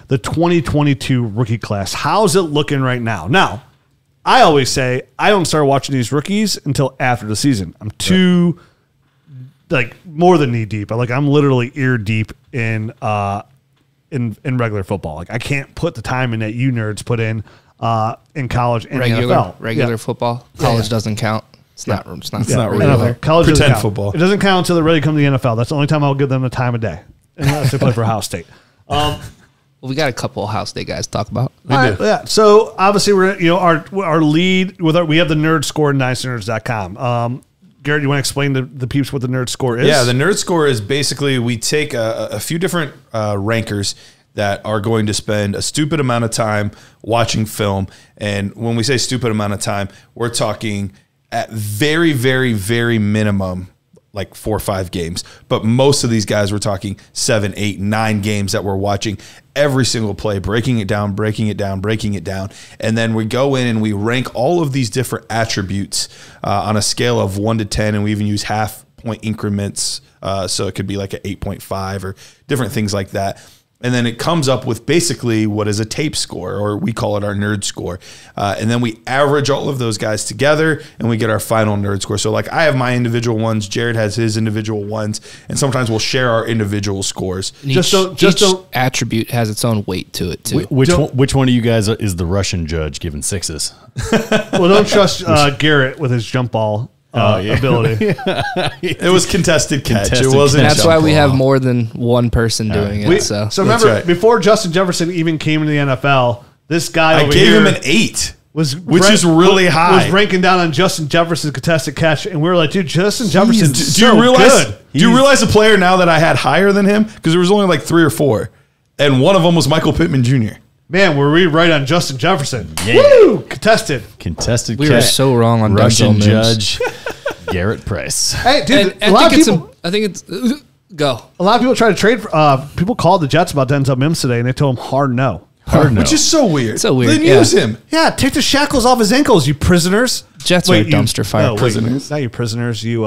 the 2022 rookie class. How's it looking right now? Now, I always say I don't start watching these rookies until after the season. I'm too more than knee deep. I'm literally ear deep in regular football. I can't put the time in that you nerds put in college and NFL. Regular football. College doesn't count. It's not regular. College Pretend count. football. It doesn't count until they're ready to come to the NFL. That's the only time I'll give them the time of day, unless they play for Ohio State. Well, we got a couple Ohio State guys to talk about. Yeah. So obviously we're our lead we have the nerd score at DynastyNerds.com. Garrett, you want to explain to the peeps what the nerd score is? Yeah, the nerd score is basically we take a few different rankers that are going to spend a stupid amount of time watching film. And when we say stupid amount of time, we're talking at very, very, very minimum, like 4 or 5 games. But most of these guys, we're talking 7, 8, 9 games that we're watching every single play, breaking it down. And then we go in and we rank all of these different attributes on a scale of 1 to 10. And we even use half-point increments. So it could be like an 8.5 or different things like that. And then it comes up with basically what is a tape score, or we call it our nerd score. And then we average all of those guys together and we get our final nerd score. So I have my individual ones, Jared has his individual ones, and sometimes we'll share our individual scores. Each attribute has its own weight to it too. Which one of you guys is the Russian judge giving 6s? Well, don't trust Garrett with his jump ball. Ability. It was contested catch. It wasn't. That's why we have more than one person doing it. So remember, before Justin Jefferson even came into the NFL, this guy I gave him an 8, which is really high. Was ranking down on Justin Jefferson's contested catch, and we were like, dude, Justin Jefferson. Do you realize the player now that I had higher than him? Because there was only like 3 or 4, and one of them was Michael Pittman Jr. Man, were we right on Justin Jefferson? Yeah. Woo! Contested catch. We were so wrong on Russian judge Garrett Price. Hey, dude, I think it's go. A lot of people try to trade. People called the Jets about Denzel Mims today, and they told him hard no. Which is so weird. So weird. Then use him. Yeah, take the shackles off his ankles, you prisoners. Jets are a dumpster fire. No, prisoners. Not you prisoners. You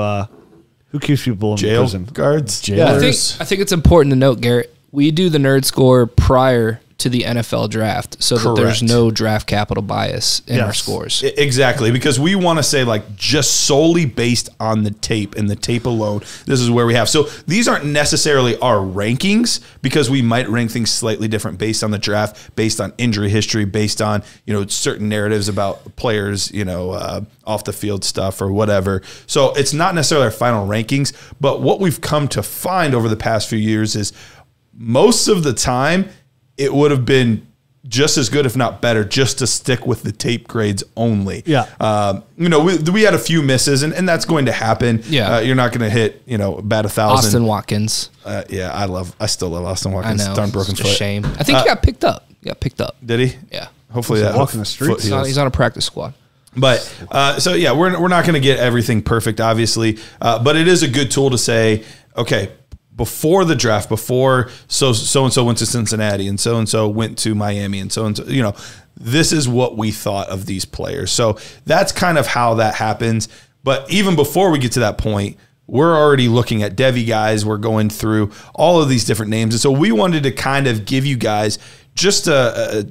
who keeps people in jail prison? Guards. Jailers. I think it's important to note, Garrett, we do the nerd score prior to the NFL draft so that there's no draft capital bias in our scores. Exactly, because we want to say just solely based on the tape and the tape alone, this is where we have. So these aren't necessarily our rankings because we might rank things slightly different based on the draft, based on injury history, based on, certain narratives about players, off the field stuff or whatever. So it's not necessarily our final rankings, but what we've come to find over the past few years is most of the time it would have been just as good, if not better, just to stick with the tape grades only. Yeah. We had a few misses, and that's going to happen. Yeah. You're not going to hit, about 1,000. Austin Watkins. Yeah, I still love Austin Watkins. I know. Darn broken it's foot. A shame. I think he got picked up. Did he? Yeah. Hopefully that walking the streets. He's on a practice squad. But so yeah, we're not going to get everything perfect, obviously, but it is a good tool to say, okay, before the draft, before so-and-so went to Cincinnati and so went to Miami and so, this is what we thought of these players. So that's kind of how that happens. But even before we get to that point, we're already looking at Devy guys. We're going through all of these different names. And so we wanted to kind of give you guys just a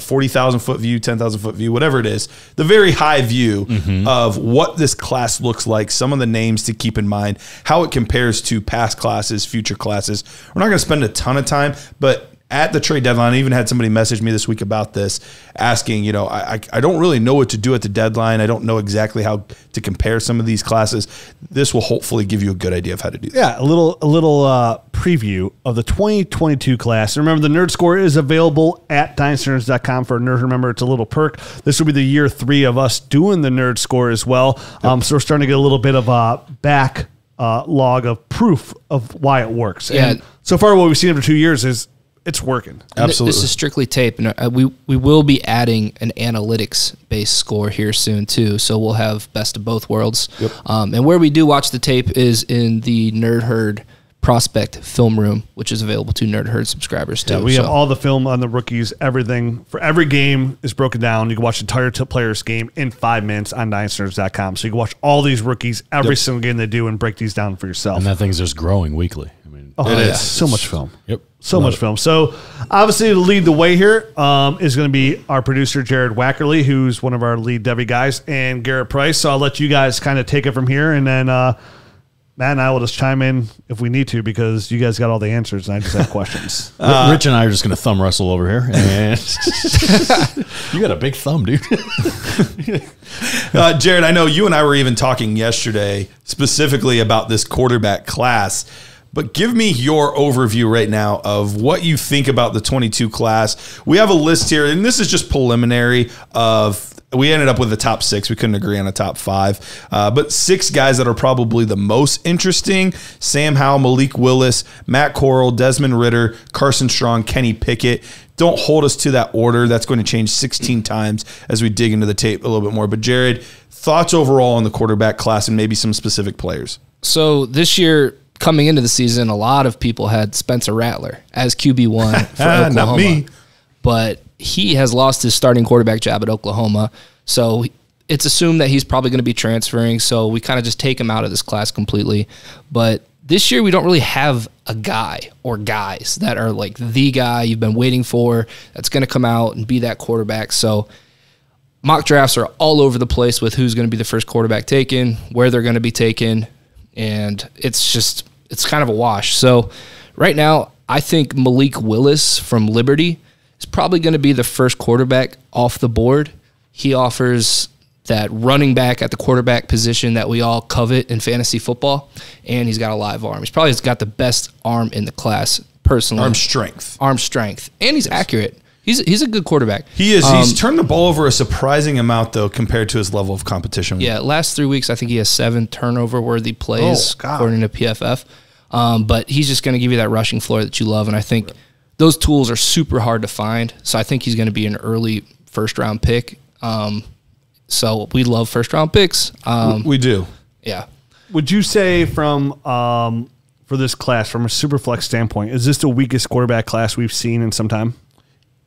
40,000 foot view, 10,000 foot view, whatever it is, the very high view of what this class looks like, some of the names to keep in mind, how it compares to past classes, future classes. We're not going to spend a ton of time, but at the trade deadline, I even had somebody message me this week about this, asking, I don't really know what to do at the deadline. I don't know exactly how to compare some of these classes. This will hopefully give you a good idea of how to do that. Yeah, a little preview of the 2022 class. And remember, the Nerd Score is available at DynastyNerds.com for a nerd. Remember, it's a little perk. This will be the year 3 of us doing the Nerd Score as well. Yep. So we're starting to get a little bit of a log of proof of why it works. Yeah. And so far, what we've seen after 2 years is it's working. Absolutely. This is strictly tape, and we will be adding an analytics-based score here soon too. So we'll have best of both worlds. Yep. And where we do watch the tape is in the Nerd Herd Prospect Film Room, which is available to Nerd Herd subscribers too. Yeah, we have all the film on the rookies. Everything for every game is broken down. You can watch the entire player's game in 5 minutes on DynastyNerds.com. So you can watch all these rookies every single game they do and break these down for yourself. And that thing's just growing weekly. I mean, Oh, It yeah. is. So much film. Yep. So much film. So, obviously, to lead the way here is going to be our producer, Jared Wackerly, who's one of our lead Debbie guys, and Garrett Price. So, I'll let you guys kind of take it from here, and then Matt and I will just chime in if we need to, because you guys got all the answers, and I just have questions. Rich and I are just going to thumb wrestle over here. And you got a big thumb, dude. Jared, I know you and I were even talking yesterday specifically about this quarterback class, but give me your overview right now of what you think about the 22 class. We have a list here, and this is just preliminary of. We ended up with the top 6. We couldn't agree on a top 5. But 6 guys that are probably the most interesting: Sam Howell, Malik Willis, Matt Corral, Desmond Ridder, Carson Strong, Kenny Pickett. Don't hold us to that order. That's going to change 16 times as we dig into the tape a little bit more. But Jared, thoughts overall on the quarterback class and maybe some specific players? So this year, coming into the season, a lot of people had Spencer Rattler as QB1 for Oklahoma. Not me. But he has lost his starting quarterback job at Oklahoma. So it's assumed that he's probably going to be transferring. So we kind of just take him out of this class completely. But this year we don't really have a guy or guys that are like the guy you've been waiting for that's going to come out and be that quarterback. So mock drafts are all over the place with who's going to be the first quarterback taken, where they're going to be taken. And it's kind of a wash. So right now I think Malik Willis from Liberty is probably going to be the first quarterback off the board. He offers that running back at the quarterback position that we all covet in fantasy football, and he's got a live arm. He's probably got the best arm in the class, personally. Arm strength. And he's accurate. He's a good quarterback. He is. He's turned the ball over a surprising amount, though, compared to his level of competition. Yeah, last 3 weeks, I think he has 7 turnover-worthy plays, according to PFF. But he's just going to give you that rushing floor that you love, and I think those tools are super hard to find. So I think he's going to be an early first-round pick. So we love first-round picks. We do. Yeah. Would you say for this class, from a Superflex standpoint, is this the weakest quarterback class we've seen in some time?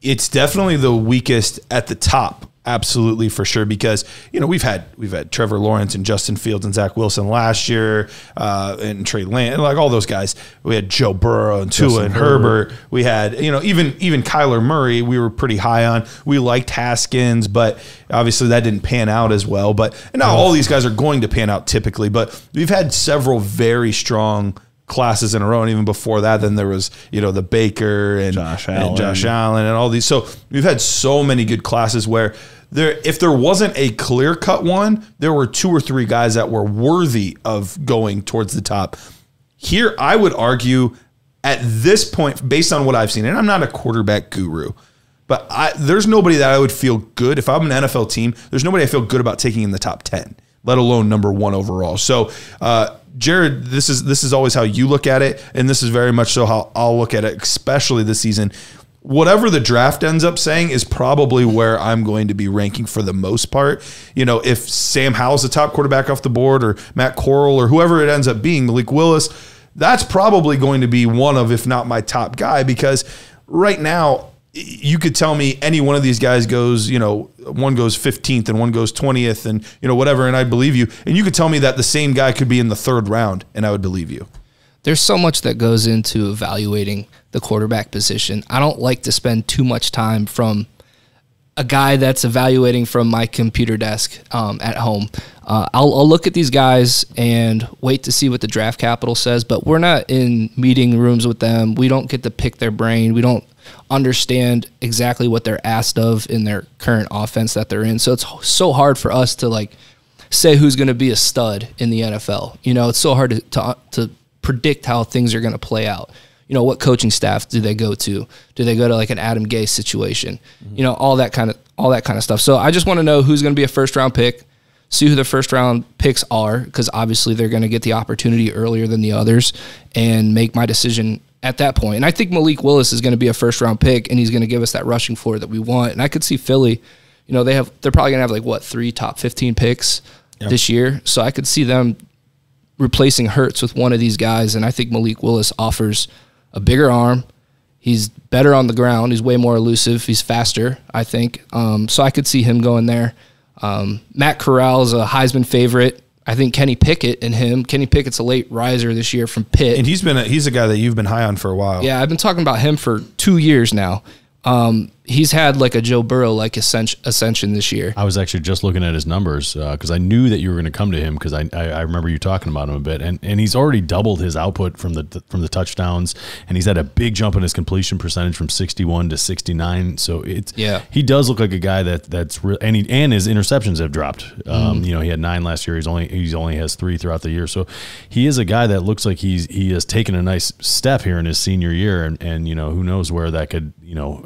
It's definitely the weakest at the top. Absolutely, for sure, because we've had Trevor Lawrence and Justin Fields and Zach Wilson last year, and Treylan, like all those guys. We had Joe Burrow and Tua and Herbert. We had even Kyler Murray. We were pretty high on. We liked Haskins, but obviously that didn't pan out as well. But and not all these guys are going to pan out typically. But we've had several very strong classes in a row, and even before that, then there was the Baker and Josh Allen and all these. So we've had so many good classes where if there wasn't a clear-cut one, there were 2 or 3 guys that were worthy of going towards the top. Here, I would argue at this point, based on what I've seen, and I'm not a quarterback guru, but there's nobody that I would feel good. If I'm an NFL team, there's nobody I feel good about taking in the top 10, let alone number 1 overall. So, Jared, this is always how you look at it, and this is very much so how I'll look at it, especially this season. Whatever the draft ends up saying is probably where I'm going to be ranking for the most part. If Sam Howell's the top quarterback off the board, or Matt Corral, or whoever it ends up being, Malik Willis, that's probably going to be one of, if not my top guy, because right now you could tell me any one of these guys goes, one goes 15th and one goes 20th and, whatever, and I'd believe you. And you could tell me that the same guy could be in the 3rd round, and I would believe you. There's so much that goes into evaluating the quarterback position. I don't like to spend too much time from a guy that's evaluating from my computer desk at home. I'll look at these guys and wait to see what the draft capital says, but we're not in meeting rooms with them. We don't get to pick their brain. We don't understand exactly what they're asked of in their current offense that they're in. So it's so hard for us to say who's going to be a stud in the NFL. It's so hard to predict how things are going to play out. What coaching staff do they go to? Do they go to an Adam Gase situation? All that kind of stuff. So I just want to know who's going to be a first-round pick, see who the first-round picks are, because obviously they're going to get the opportunity earlier than the others, and make my decision at that point. And I think Malik Willis is going to be a first-round pick, and he's going to give us that rushing floor that we want. And I could see Philly, they're probably going to have 3 top 15 picks this year. So I could see them replacing Hurts with one of these guys, and I think Malik Willis offers a bigger arm. He's better on the ground. He's way more elusive. He's faster, I think. So I could see him going there. Matt Corral is a Heisman favorite. I think Kenny Pickett and him. Kenny Pickett's a late riser this year from Pitt. And he's a guy that you've been high on for a while. Yeah, I've been talking about him for 2 years now. He's had like a Joe Burrow-like ascension this year. I was actually just looking at his numbers because I knew that you were going to come to him because I remember you talking about him a bit, and he's already doubled his output from the touchdowns, and he's had a big jump in his completion percentage from 61 to 69. So he does look like a guy that's real, and his interceptions have dropped. You know, he had 9 last year. He's only has 3 throughout the year. So he is a guy that looks like he has taken a nice step here in his senior year, and you know, who knows where that could, you know,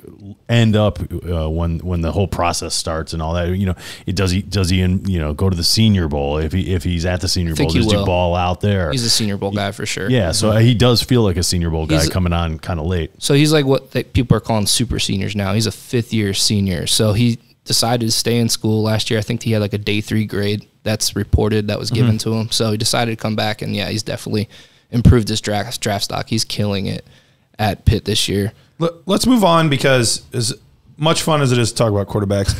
end up when the whole process starts and all that. You know, does he you know, go to the Senior Bowl if he's at the Senior Bowl? Does he ball out there? He's a Senior Bowl guy for sure. Yeah, so he does feel like a Senior Bowl guy coming on kind of late. So he's like what people are calling super seniors now. He's a 5th-year senior. So he decided to stay in school last year. I think he had like a day 3 grade that's reported that was given to him. So he decided to come back, and yeah, he's definitely improved his draft stock. He's killing it at Pitt this year. Let's move on, because as much fun as it is to talk about quarterbacks,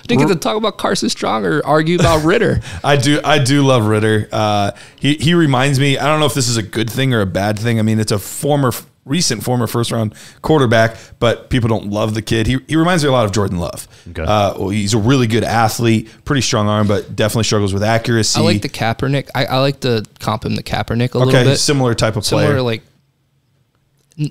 didn't get to talk about Carson Strong or argue about Ritter. I do love Ritter. He reminds me, I don't know if this is a good thing or a bad thing. I mean, it's a recent former first round quarterback, but people don't love the kid. He reminds me a lot of Jordan Love. Okay. He's a really good athlete, pretty strong arm, but definitely struggles with accuracy. I like the Kaepernick. I like to comp him to Kaepernick a little bit. Similar type of player. Similar, like,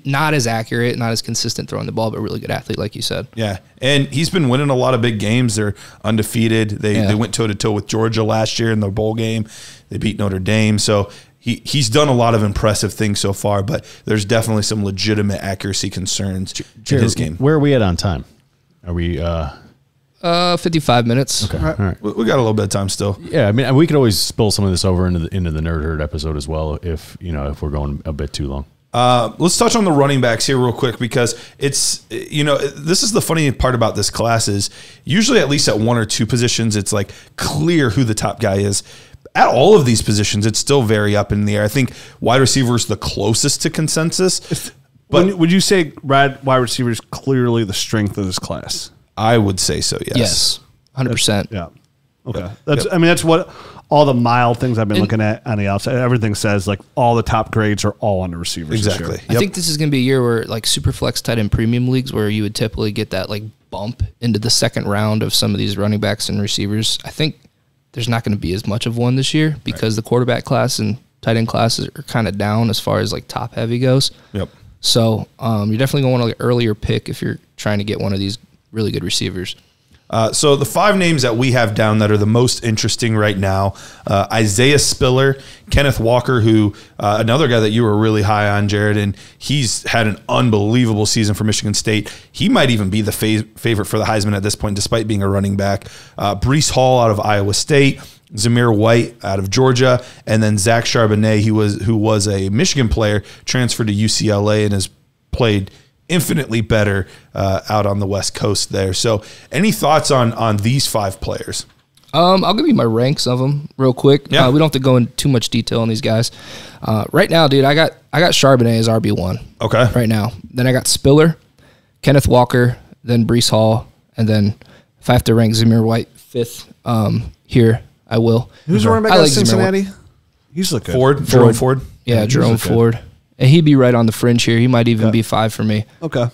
not as accurate, not as consistent throwing the ball, but really good athlete, like you said. Yeah, and he's been winning a lot of big games. They're undefeated. They went toe-to-toe with Georgia last year in the bowl game. They beat Notre Dame. So he's done a lot of impressive things so far, but there's definitely some legitimate accuracy concerns in his game. Where are we at on time? Are we 55 minutes. Okay. All right. We got a little bit of time still. Yeah, I mean, we could always spill some of this over into the Nerd Herd episode as well if we're going a bit too long. Let's touch on the running backs here real quick, because it's, this is the funny part about this class is usually at least at 1 or 2 positions, it's like clear who the top guy is. At all of these positions, it's still very up in the air. I think wide receiver is the closest to consensus. But would you say wide receiver is clearly the strength of this class? I would say so, yes. Yes, 100%. Yeah. Okay. That's what all the mild things I've been looking at on the outside. Everything says like all the top grades are all on the receivers. Exactly. I think this is going to be a year where like super flex tight end premium leagues, where you would typically get that like bump into the second round of some of these running backs and receivers. I think there's not going to be as much of one this year because the quarterback class and tight end classes are kind of down as far as like top heavy goes. Yep. So you're definitely going to want an earlier pick if you're trying to get one of these really good receivers. So the 5 names that we have down that are the most interesting right now, Isaiah Spiller, Kenneth Walker, who another guy that you were really high on, Jared, and he's had an unbelievable season for Michigan State. He might even be the favorite for the Heisman at this point, despite being a running back. Breece Hall out of Iowa State, Zamir White out of Georgia, and then Zach Charbonnet, who was a Michigan player, transferred to UCLA and has played infinitely better out on the West Coast there. So any thoughts on these 5 players? I'll give you my ranks of them real quick. Yeah. We don't have to go into too much detail on these guys. Right now, dude, I got Charbonnet as RB1. Okay. Right now. Then I got Spiller, Kenneth Walker, then Breece Hall, and then if I have to rank Zamir White 5th here, I will. Who's running back out of Cincinnati? He's looking good. Jerome Ford. Yeah, Jerome Ford. And he'd be right on the fringe here. He might even be 5 for me. Okay.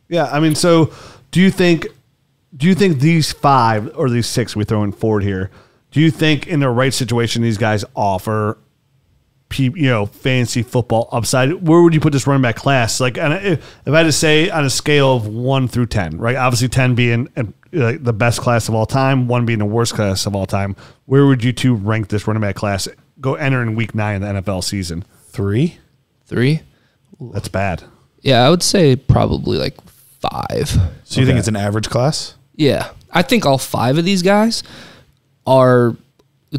Yeah, I mean, so do you think these 5 or these 6 we throw in Ford here, do you think in the right situation these guys offer fantasy football upside? Where would you put this running back class? Like, and if I had to say on a scale of 1 through 10, right? Obviously 10 being the best class of all time, 1 being the worst class of all time. Where would you 2 rank this running back class? Go enter in week 9 of the NFL season. 3. 3? That's bad. Yeah, I would say probably like 5. So you think it's an average class? Yeah. I think all 5 of these guys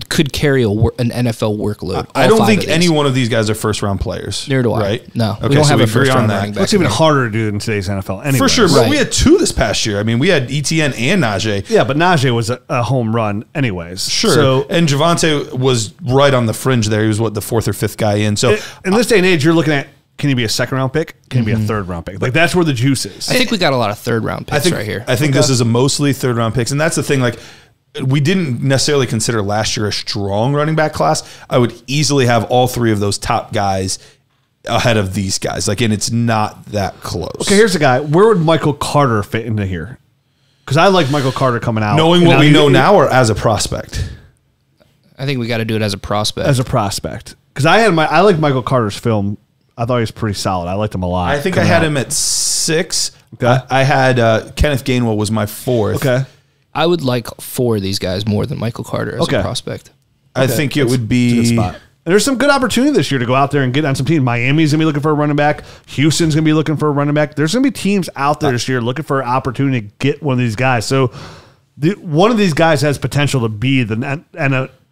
could carry an NFL workload. I don't think any one of these guys are first-round players. Neither do I. Right? No. Okay, we don't so have we a agree first-round on that. running back. It's even harder to do in today's NFL anyway. For sure, but Right. we had 2 this past year. I mean, we had ETN and Najee. Yeah, but Najee was a home run anyways. Sure. So And Javonte was right on the fringe there. He was, the 4th or 5th guy in. So in this day and age, you're looking at, can he be a 2nd-round pick? Can he be a 3rd-round pick? Like, that's where the juice is. I think we got a lot of 3rd-round picks right here. I think this is a mostly 3rd-round picks. And that's the thing, like, we didn't necessarily consider last year a strong running back class, I would easily have all three of those top guys ahead of these guys. Like, and it's not that close. Okay, here's the guy. Where would Michael Carter fit into here? Because I like Michael Carter coming out. Knowing what we know now or as a prospect? I think we got to do it as a prospect. As a prospect. Because I like Michael Carter's film. I thought he was pretty solid. I liked him a lot. I think I had him at 6. Okay. I had Kenneth Gainwell was my 4th. Okay. I would like 4 of these guys more than Michael Carter as a prospect. I think it would be... It's a good spot. And there's some good opportunity this year to go out there and get on some teams. Miami's going to be looking for a running back. Houston's going to be looking for a running back. There's going to be teams out there this year looking for an opportunity to get one of these guys. So one of these guys has potential to be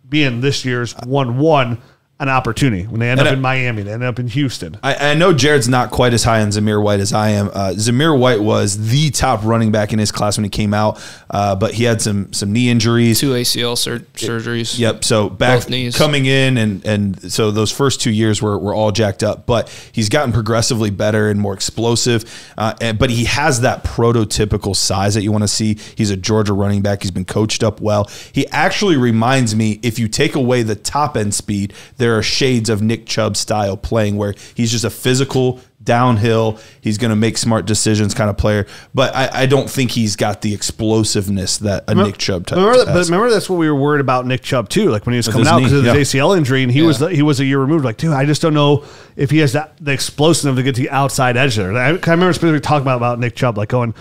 being this year's 1-1 an opportunity when they end up in Miami, they end up in Houston. I know Jared's not quite as high on Zamir White as I am. Zamir White was the top running back in his class when he came out, but he had some knee injuries. 2 ACL surgeries. Yep. So back coming in, and so those first 2 years were all jacked up, but he's gotten progressively better and more explosive. But he has that prototypical size that you want to see. He's a Georgia running back. He's been coached up well. He actually reminds me, if you take away the top end speed, there are shades of Nick Chubb style playing where he's just a physical downhill. He's going to make smart decisions kind of player, but I don't think he's got the explosiveness that Nick Chubb type has. But remember, that's what we were worried about Nick Chubb too. Like when he was coming out because of his ACL injury, and he was a year removed. Like, dude, I just don't know if he has the explosiveness to get to the outside edge there. I remember specifically talking about Nick Chubb, like going,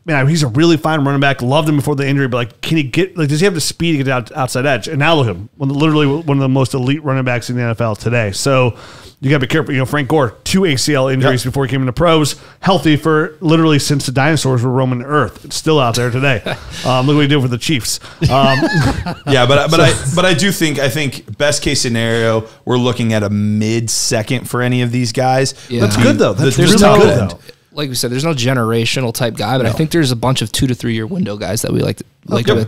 man, he's a really fine running back. Loved him before the injury, but like, can he get? Like, does he have the speed to get outside edge? And now look at him, literally one of the most elite running backs in the NFL today. So you got to be careful. You know, Frank Gore, 2 ACL injuries before he came into pros, healthy for literally since the dinosaurs were roaming the earth. It's still out there today. Look what he did for the Chiefs. Yeah, but I think best case scenario, we're looking at a mid-second for any of these guys. Yeah. That's good though. That's really good though. Like we said, there's no generational type guy, but I think there's a bunch of 2 to 3 year window guys that we like to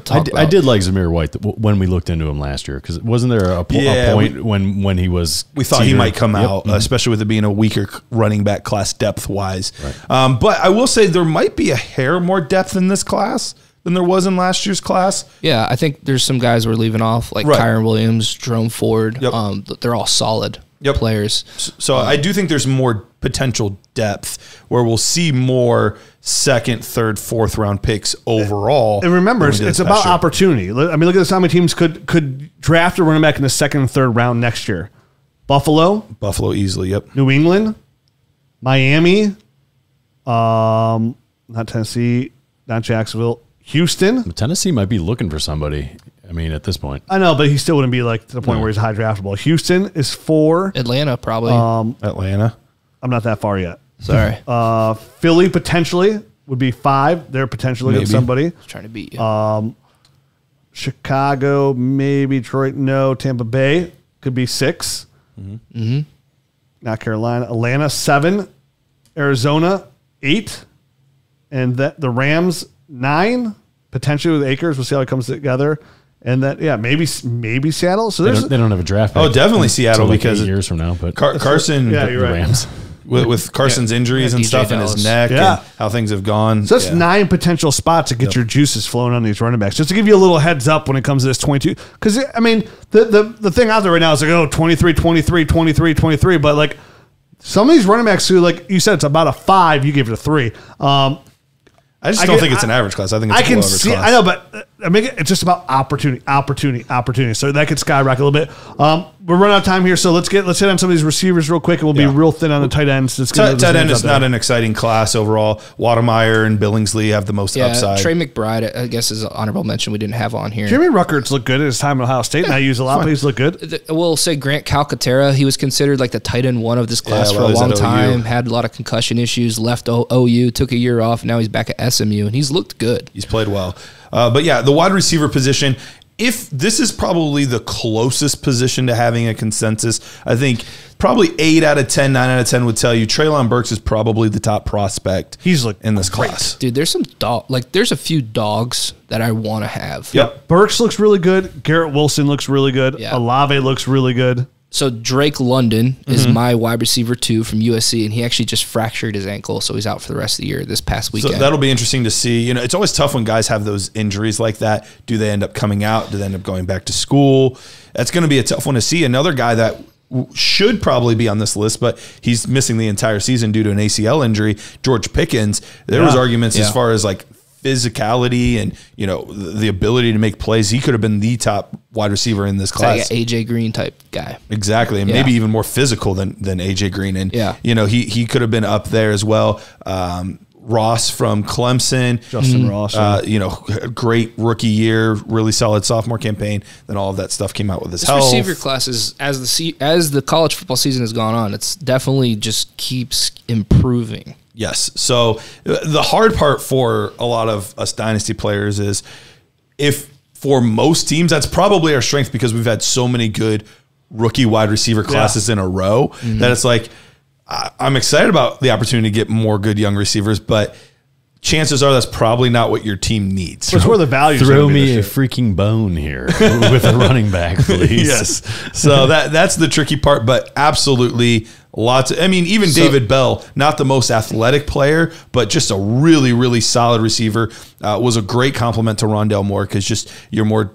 talk about. I did like Zamir White when we looked into him last year, because wasn't there a point when he was? We thought he might come out, especially with it being a weaker running back class depth wise. Right. But I will say there might be a hair more depth in this class than there was in last year's class. Yeah, I think there's some guys we're leaving off, like Kyron Williams, Jerome Ford. Yep. They're all solid players. So I do think there's more potential depth where we'll see more 2nd, 3rd, 4th round picks overall. And remember, it's about opportunity. I mean, look at how many teams could draft a running back in the 2nd and 3rd round next year. Buffalo easily. Yep. New England, Miami, not Tennessee, not Jacksonville, Houston. Tennessee might be looking for somebody. I mean, at this point, I know, but he still wouldn't be like to the point where he's high draftable. Houston is 4. Atlanta probably. Atlanta. I'm not that far yet. Sorry. Philly potentially would be 5. They're potentially getting somebody. Trying to beat you. Chicago, maybe Detroit. No. Tampa Bay could be 6. Mm-hmm. Not Carolina. Atlanta 7. Arizona 8. And the Rams 9. Potentially with Akers. We'll see how it comes together. And that, maybe Seattle. So they don't have a draft pick. Oh, definitely Seattle because 8 years from now. But Carson, you're right. Rams. With Carson's injuries and stuff in his neck and how things have gone. So that's 9 potential spots to get your juices flowing on these running backs. Just to give you a little heads up when it comes to this 22. Because, I mean, the thing out there right now is like, 23, 23, 23, 23. But, like, some of these running backs who, like you said, it's about a 5. You gave it a 3. I just don't think it's an average class. I think it's a below average class. I know, but it's just about opportunity. So that could skyrocket a little bit. We're running out of time here, so let's hit on some of these receivers real quick, and we'll be real thin on the tight ends. Tight end is not an exciting class overall. Watermeyer and Billingsley have the most upside. Trey McBride, I guess, is an honorable mention we didn't have on here. Jimmy Ruckert's looked good at his time at Ohio State, and I use a lot, but he's looked good. We'll say Grant Calcaterra. He was considered like the tight end 1 of this class for a long time. Had a lot of concussion issues. Left OU, took a year off. Now he's back at SMU, and he's looked good. He's played well. But the wide receiver position, if this is probably the closest position to having a consensus, I think probably 8 out of 10, 9 out of 10 would tell you Treylan Burke is probably the top prospect in this class. Dude, there's there's a few dogs that I want to have. Yep. Burks looks really good. Garrett Wilson looks really good. Yeah. Olave looks really good. So Drake London is my wide receiver 2 from USC, and he actually just fractured his ankle, so he's out for the rest of the year this past weekend. So that'll be interesting to see. You know, it's always tough when guys have those injuries like that. Do they end up coming out? Do they end up going back to school? That's going to be a tough one to see. Another guy that should probably be on this list, but he's missing the entire season due to an ACL injury, George Pickens. There was arguments as far as like physicality and, you know, the ability to make plays. He could have been the top wide receiver in this class. Like an AJ Green type guy. Exactly. And maybe even more physical than AJ Green. And, you know, he could have been up there as well. Ross from Clemson. Justin Ross. You know, great rookie year, really solid sophomore campaign. Then all of that stuff came out with his this health. Receiver classes, as the college football season has gone on, it's definitely just keeps improving. Yes. So the hard part for a lot of us Dynasty players is if for most teams, that's probably our strength because we've had so many good rookie wide receiver classes in a row that it's like, I'm excited about the opportunity to get more good young receivers, but chances are that's probably not what your team needs. That's where the value. Throw me a freaking bone here with a running back, please. Yes. So that's the tricky part, but absolutely lots. I mean, even David Bell, not the most athletic player, but just a really, really solid receiver, was a great compliment to Rondale Moore because just you're more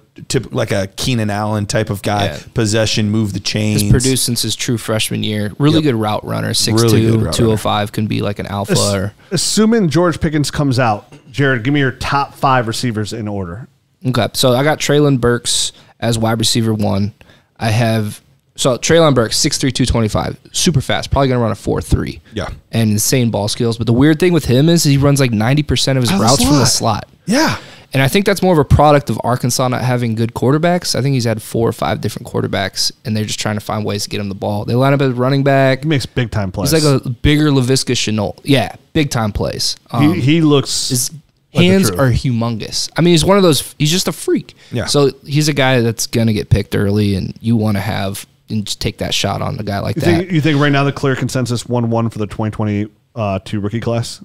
like a Keenan Allen type of guy, possession, move the chains. He's produced since his true freshman year. Really good route runner, 6'2", Really good route 205, can be like an alpha. Assuming George Pickens comes out, Jared, give me your top 5 receivers in order. Okay, so I got Treylan Burks as wide receiver 1. I have Treylan Burke, 6'3", 225, super fast, probably gonna run a 4.3. Yeah, and insane ball skills. But the weird thing with him is he runs like 90% of his routes from the slot. Yeah. And I think that's more of a product of Arkansas not having good quarterbacks. I think he's had 4 or 5 different quarterbacks, and they're just trying to find ways to get him the ball. They line up as running back. He makes big time plays. He's like a bigger Laviska Shenault. Yeah, big time plays. He looks. His hands are humongous. I mean, he's one of those. He's just a freak. Yeah. So he's a guy that's gonna get picked early, and you want to have and just take that shot on a guy like that. You think right now the clear consensus 1-1 for the 2022 rookie class?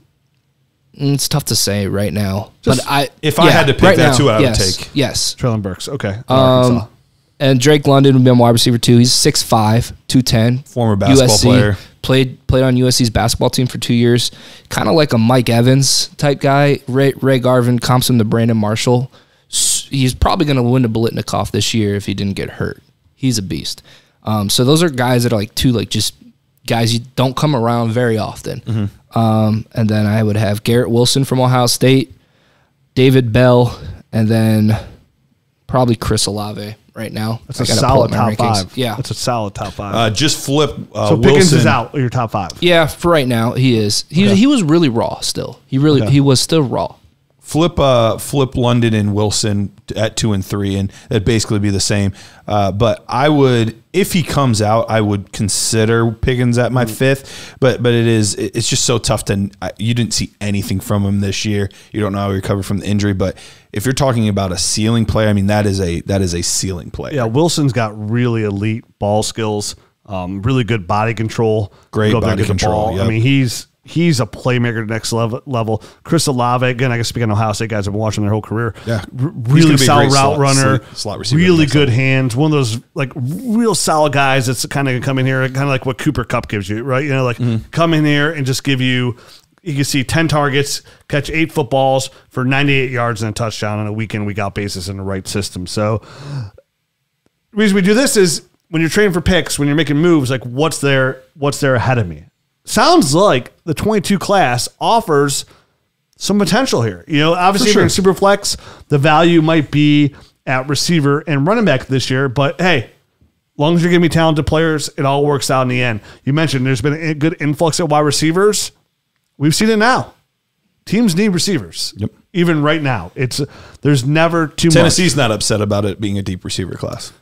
It's tough to say right now. But if I had to pick that two, I would take. Yes. Treylan Burks. Okay. And Drake London would be on wide receiver 2. He's 6'5", 210. Former basketball player. Played on USC's basketball team for 2 years. Kind of like a Mike Evans type guy. Ray Garvin comps him to Brandon Marshall. He's probably going to win the Biletnikoff this year if he didn't get hurt. He's a beast. So those are guys that are like just guys you don't come around very often. And then I would have Garrett Wilson from Ohio State, David Bell, and then probably Chris Olave right now. That's a solid top 5. Yeah. That's a solid top 5. Just flip so Pickens is out of your top 5. Yeah, for right now, he is. He was really raw still. He was still raw. Flip London and Wilson at 2 and 3, and it'd basically be the same. But I would, if he comes out, I would consider Pickens at my 5th. But it's just so tough to. You didn't see anything from him this year. You don't know how he recovered from the injury. But if you're talking about a ceiling player, I mean that is a ceiling player. Yeah, Wilson's got really elite ball skills, really good body control, great body control. Yep. I mean He's a playmaker next level. Chris Olave, again, I guess speaking of Ohio State guys, I've been watching their whole career. Yeah, really solid route runner, slot receiver, really good hands. One of those like real solid guys that's kind of come in here, kind of like what Cooper Kupp gives you, right? You know, like come in here and just give you. You can see 10 targets, catch 8 footballs for 98 yards and a touchdown on a week in, week out basis in the right system. So the reason we do this is when you're trading for picks, when you're making moves, like what's there ahead of me. Sounds like the 22 class offers some potential here. You know, obviously if you're in super flex, the value might be at receiver and running back this year. But hey, as long as you're giving me talented players, it all works out in the end. You mentioned there's been a good influx at wide receivers. We've seen it now. Teams need receivers. Yep. Even right now, there's never too much. Tennessee's not upset about it being a deep receiver class.